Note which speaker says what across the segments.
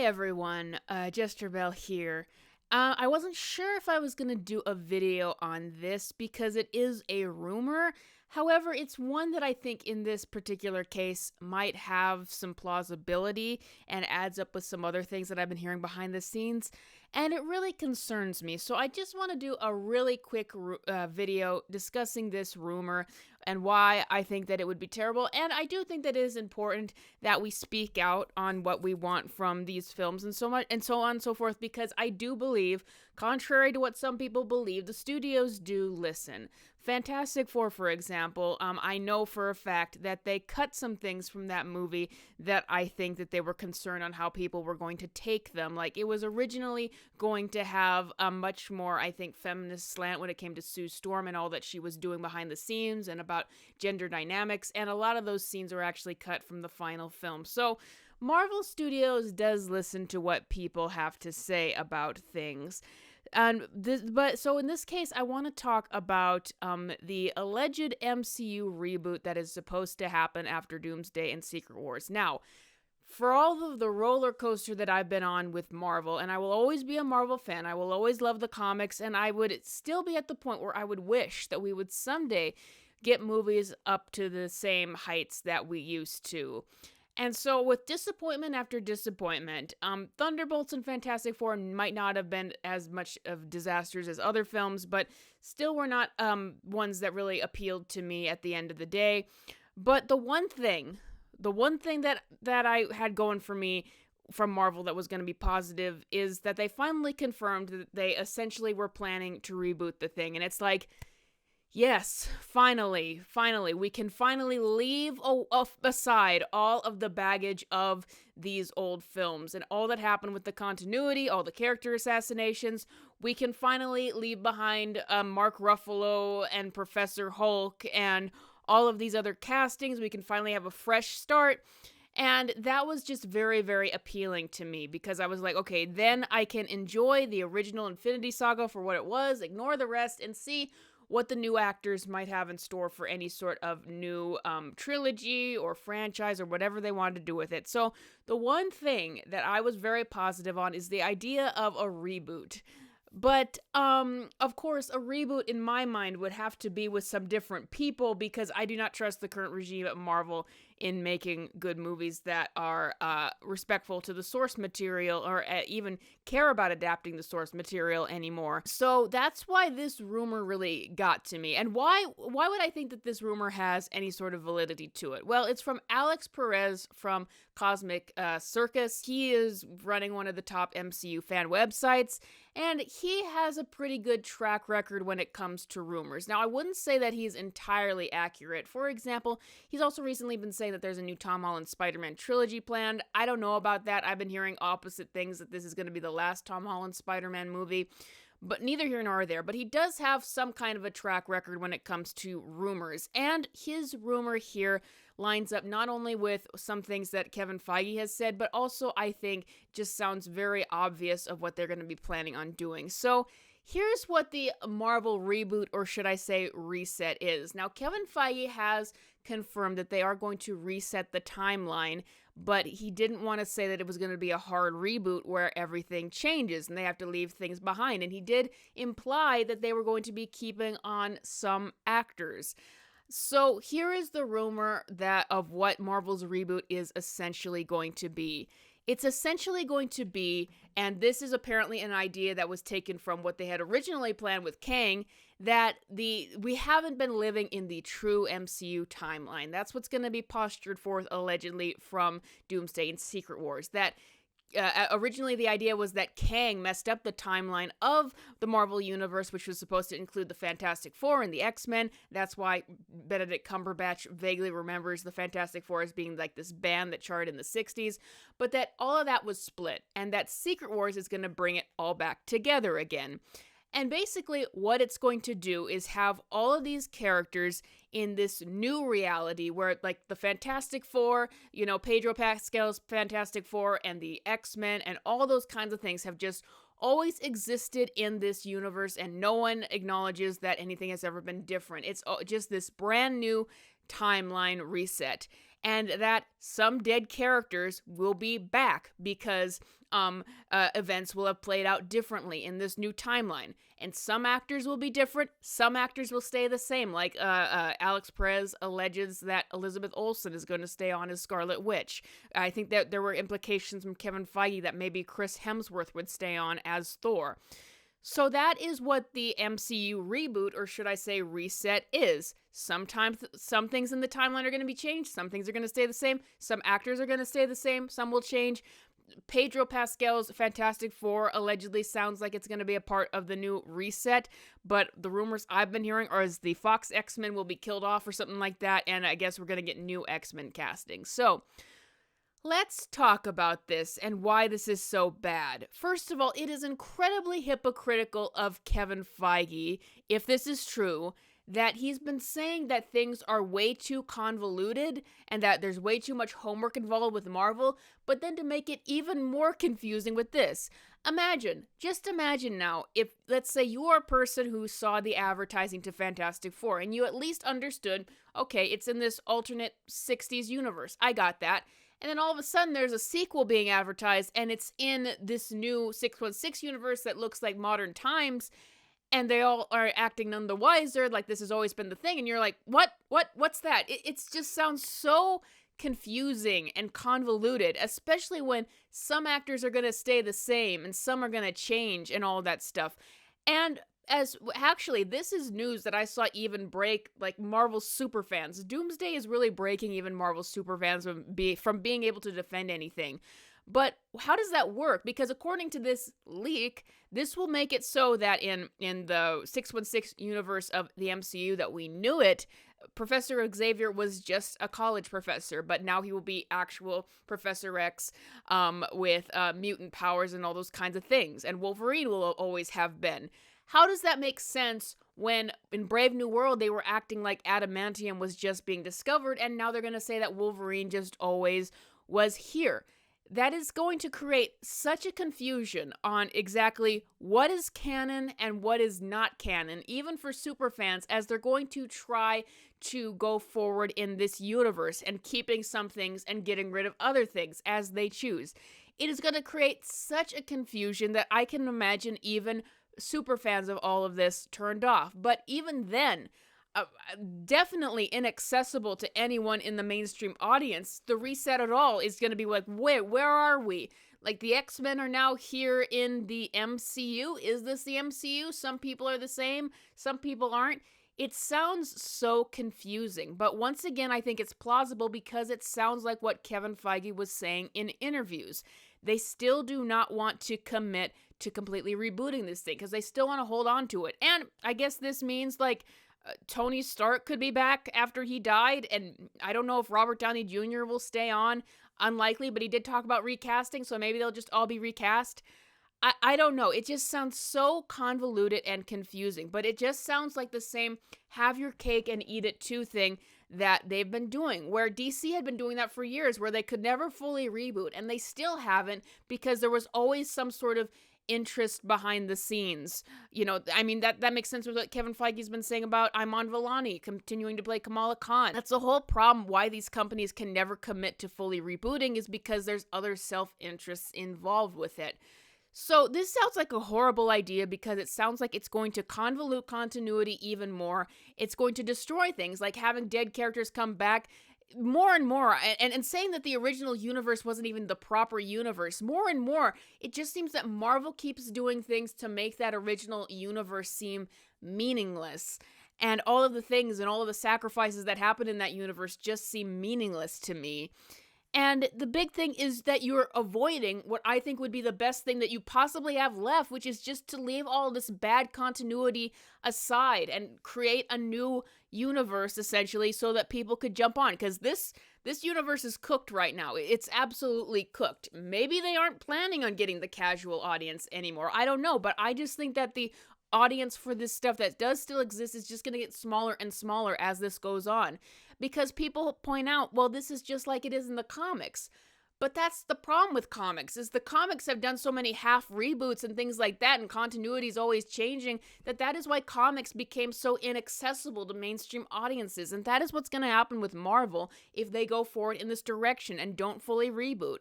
Speaker 1: Hi everyone, Jester Bell here. I wasn't sure if I was going to do a video on this because it is a rumor. However, it's one that I think in this particular case might have some plausibility and adds up with some other things that I've been hearing behind the scenes, and it really concerns me. So I just want to do a really quick video discussing this rumor and why I think that it would be terrible. And I do think that it is important that we speak out on what we want from these films and so much and so on and so forth, because I do believe, contrary to what some people believe, the studios do listen. Fantastic Four, for example, I know for a fact that they cut some things from that movie that I think that they were concerned on how people were going to take them. Like, it was originally going to have a much more, I think, feminist slant when it came to Sue Storm and all that she was doing behind the scenes and about gender dynamics, and a lot of those scenes were actually cut from the final film. So Marvel Studios does listen to what people have to say about things. So in this case, I want to talk about the alleged MCU reboot that is supposed to happen after Doomsday and Secret Wars. Now, for all of the roller coaster that I've been on with Marvel, and I will always be a Marvel fan, I will always love the comics, and I would still be at the point where I would wish that we would someday get movies up to the same heights that we used to. And so, with disappointment after disappointment, Thunderbolts and Fantastic Four might not have been as much of disasters as other films, but still were not ones that really appealed to me at the end of the day. But the one thing that I had going for me from Marvel that was going to be positive is that they finally confirmed that they essentially were planning to reboot the thing. And it's like, yes, finally, we can finally leave aside all of the baggage of these old films and all that happened with the continuity, all the character assassinations. We can finally leave behind Mark Ruffalo and Professor Hulk and all of these other castings. We can finally have a fresh start. And that was just very, very appealing to me because I was like, okay, then I can enjoy the original Infinity Saga for what it was, ignore the rest, and see what the new actors might have in store for any sort of new trilogy or franchise or whatever they wanted to do with it. So the one thing that I was very positive on is the idea of a reboot. But, of course, a reboot in my mind would have to be with some different people because I do not trust the current regime at Marvel in making good movies that are respectful to the source material or even care about adapting the source material anymore. So that's why this rumor really got to me. And why would I think that this rumor has any sort of validity to it? Well, it's from Alex Perez from Cosmic Circus. He is running one of the top MCU fan websites, and he has a pretty good track record when it comes to rumors. Now, I wouldn't say that he's entirely accurate. For example, he's also recently been saying that there's a new Tom Holland Spider-Man trilogy planned. I don't know about that. I've been hearing opposite things, that this is going to be the last Tom Holland Spider-Man movie. But neither here nor there. But he does have some kind of a track record when it comes to rumors. And his rumor here lines up not only with some things that Kevin Feige has said, but also I think just sounds very obvious of what they're going to be planning on doing. So here's what the Marvel reboot, or should I say reset, is. Now, Kevin Feige has confirmed that they are going to reset the timeline, but he didn't want to say that it was going to be a hard reboot where everything changes and they have to leave things behind. And he did imply that they were going to be keeping on some actors. So here is the rumor of what Marvel's reboot is essentially going to be. It's essentially going to be, and this is apparently an idea that was taken from what they had originally planned with Kang, that we haven't been living in the true MCU timeline. That's what's going to be postured forth allegedly from Doomsday and Secret Wars. That originally the idea was that Kang messed up the timeline of the Marvel Universe, which was supposed to include the Fantastic Four and the X-Men. That's why Benedict Cumberbatch vaguely remembers the Fantastic Four as being like this band that charted in the 60s, but that all of that was split, and that Secret Wars is going to bring it all back together again. And basically what it's going to do is have all of these characters in this new reality where, like, the Fantastic Four, Pedro Pascal's Fantastic Four and the X-Men and all those kinds of things have just always existed in this universe, and no one acknowledges that anything has ever been different. It's just this brand new timeline reset. And that some dead characters will be back because events will have played out differently in this new timeline. And some actors will be different, some actors will stay the same. Like Alex Perez alleges that Elizabeth Olsen is going to stay on as Scarlet Witch. I think that there were implications from Kevin Feige that maybe Chris Hemsworth would stay on as Thor. So that is what the MCU reboot, or should I say reset, is. Sometimes some things in the timeline are going to be changed, some things are going to stay the same, some actors are going to stay the same, some will change. Pedro Pascal's Fantastic Four allegedly sounds like it's going to be a part of the new reset, but the rumors I've been hearing are the Fox X-Men will be killed off or something like that, and I guess we're going to get new X-Men casting. So let's talk about this and why this is so bad. First of all, it is incredibly hypocritical of Kevin Feige, if this is true, that he's been saying that things are way too convoluted and that there's way too much homework involved with Marvel, but then to make it even more confusing with this. Just imagine now, if, let's say, you are a person who saw the advertising to Fantastic Four and you at least understood, okay, it's in this alternate 60s universe. I got that. And then all of a sudden there's a sequel being advertised and it's in this new 616 universe that looks like modern times, and they all are acting none the wiser, like this has always been the thing, and you're like, what's that? It just sounds so confusing and convoluted, especially when some actors are going to stay the same and some are going to change and all that stuff. And actually, this is news that I saw even break like Marvel superfans. Doomsday is really breaking even Marvel superfans from being able to defend anything. But how does that work? Because according to this leak, this will make it so that in the 616 universe of the MCU that we knew it, Professor Xavier was just a college professor, but now he will be actual Professor X with mutant powers and all those kinds of things. And Wolverine will always have been. How does that make sense when in Brave New World they were acting like adamantium was just being discovered, and now they're going to say that Wolverine just always was here? That is going to create such a confusion on exactly what is canon and what is not canon, even for superfans, as they're going to try to go forward in this universe and keeping some things and getting rid of other things as they choose. It is going to create such a confusion that I can imagine even superfans of all of this turned off. But even then, definitely inaccessible to anyone in the mainstream audience. The reset at all is going to be like, where are we? Like, the X-Men are now here in the MCU. Is this the MCU? Some people are the same, some people aren't. It sounds so confusing, but once again, I think it's plausible because it sounds like what Kevin Feige was saying in interviews. They still do not want to commit to completely rebooting this thing because they still want to hold on to it. And I guess this means, like, Tony Stark could be back after he died, and I don't know if Robert Downey Jr. will stay on. Unlikely, but he did talk about recasting, so maybe they'll just all be recast. I don't know. It just sounds so convoluted and confusing, but it just sounds like the same have your cake and eat it too thing that they've been doing, where DC had been doing that for years, where they could never fully reboot, and they still haven't because there was always some sort of interest behind the scenes. You know, I mean, that makes sense with what Kevin Feige's been saying about Iman Vellani continuing to play Kamala Khan. That's the whole problem why these companies can never commit to fully rebooting, is because there's other self-interests involved with it. So this sounds like a horrible idea because it sounds like it's going to convolute continuity even more. It's going to destroy things like having dead characters come back more and more, and saying that the original universe wasn't even the proper universe. More and more, it just seems that Marvel keeps doing things to make that original universe seem meaningless. And all of the things and all of the sacrifices that happen in that universe just seem meaningless to me. And the big thing is that you're avoiding what I think would be the best thing that you possibly have left, which is just to leave all of this bad continuity aside and create a new universe, essentially, so that people could jump on. Because this universe is cooked right now. It's absolutely cooked. Maybe they aren't planning on getting the casual audience anymore. I don't know, but I just think that the audience for this stuff that does still exist is just going to get smaller and smaller as this goes on. Because people point out, well, this is just like it is in the comics. But that's the problem with comics, is the comics have done so many half reboots and things like that, and continuity is always changing, that is why comics became so inaccessible to mainstream audiences. And that is what's going to happen with Marvel if they go forward in this direction and don't fully reboot.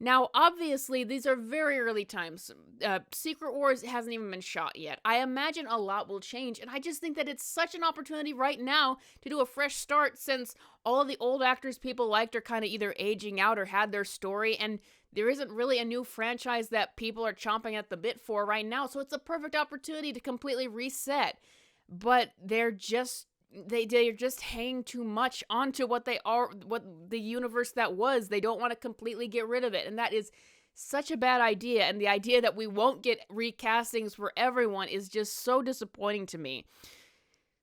Speaker 1: Now, obviously, these are very early times. Secret Wars hasn't even been shot yet. I imagine a lot will change, and I just think that it's such an opportunity right now to do a fresh start since all of the old actors people liked are kind of either aging out or had their story, and there isn't really a new franchise that people are chomping at the bit for right now, so it's a perfect opportunity to completely reset. But they're just hanging too much onto what they are, what the universe that was. They don't want to completely get rid of it, and that is such a bad idea. And the idea that we won't get recastings for everyone is just so disappointing to me.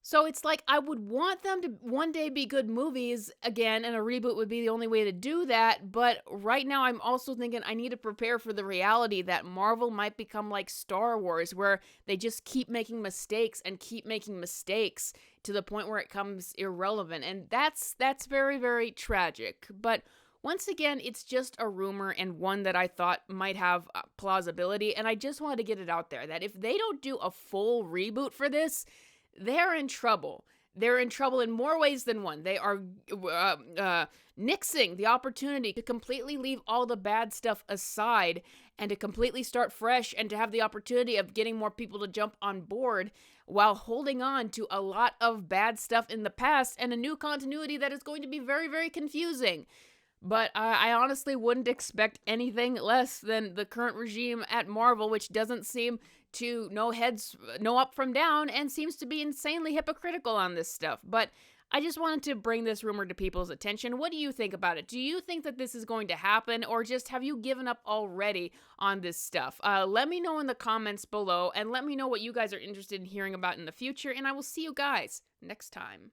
Speaker 1: So it's like I would want them to one day be good movies again, and a reboot would be the only way to do that. But right now, I'm also thinking I need to prepare for the reality that Marvel might become like Star Wars, where they just keep making mistakes and keep making mistakes to the point where it becomes irrelevant. And that's very, very tragic. But once again, it's just a rumor and one that I thought might have plausibility. And I just wanted to get it out there that if they don't do a full reboot for this, they're in trouble. They're in trouble in more ways than one. They are nixing the opportunity to completely leave all the bad stuff aside and to completely start fresh and to have the opportunity of getting more people to jump on board while holding on to a lot of bad stuff in the past and a new continuity that is going to be very, very confusing. But I honestly wouldn't expect anything less than the current regime at Marvel, which doesn't seem to know up from down and seems to be insanely hypocritical on this stuff. But I just wanted to bring this rumor to people's attention. What do you think about it? Do you think that this is going to happen, or just have you given up already on this stuff? Let me know in the comments below, and let me know what you guys are interested in hearing about in the future, and I will see you guys next time.